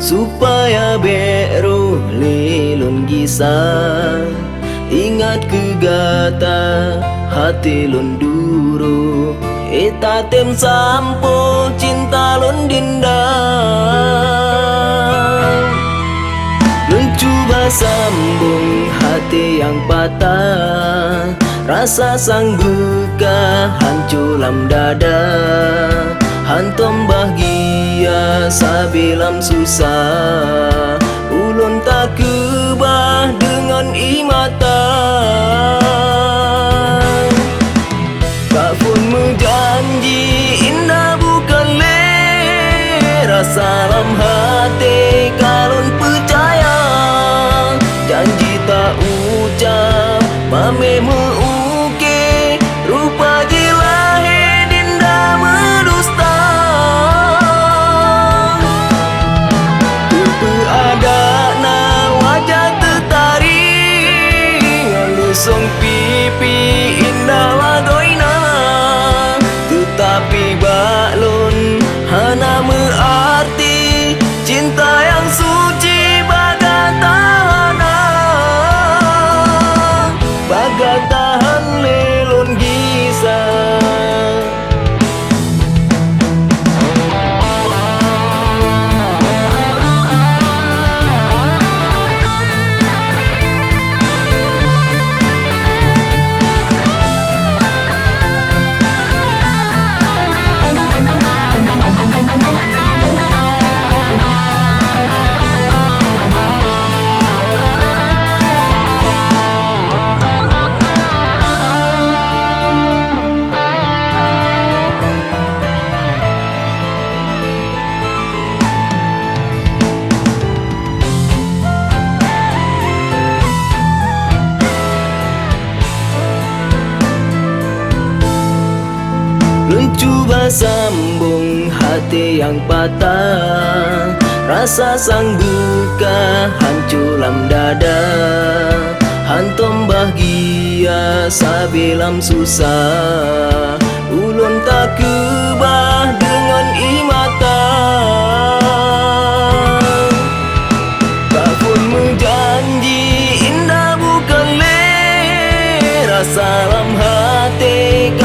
supaya beru lilun gisah. Ingat kegata hati lun duru, eta tem sampo cinta lun dinda. Lun cuba sambung hati yang patah, rasa sang buka hanculam dada. Hantom bahagia sabilam susah, ulun tak kebah dengan imata. Kak pun menjanji indah bukan le, rasa dalam hati kalun percaya. Janji tak ucap mame meuke, rupa jilahe dinda medusta. Tupu ada na wajah tertarik, ngelusung pipi indah wagoina. Tetapi balon hana berarti cinta yang suci bagai tahanan, bagai tahan lelun gisah. Lun cuba sambung hati yang patah, rasa sang buka hanculam dada. Hantom bahagia sabilam susah, ulun tak kebah dengan imata. Tak pun menjanji indah bukan le, rasa dalam hati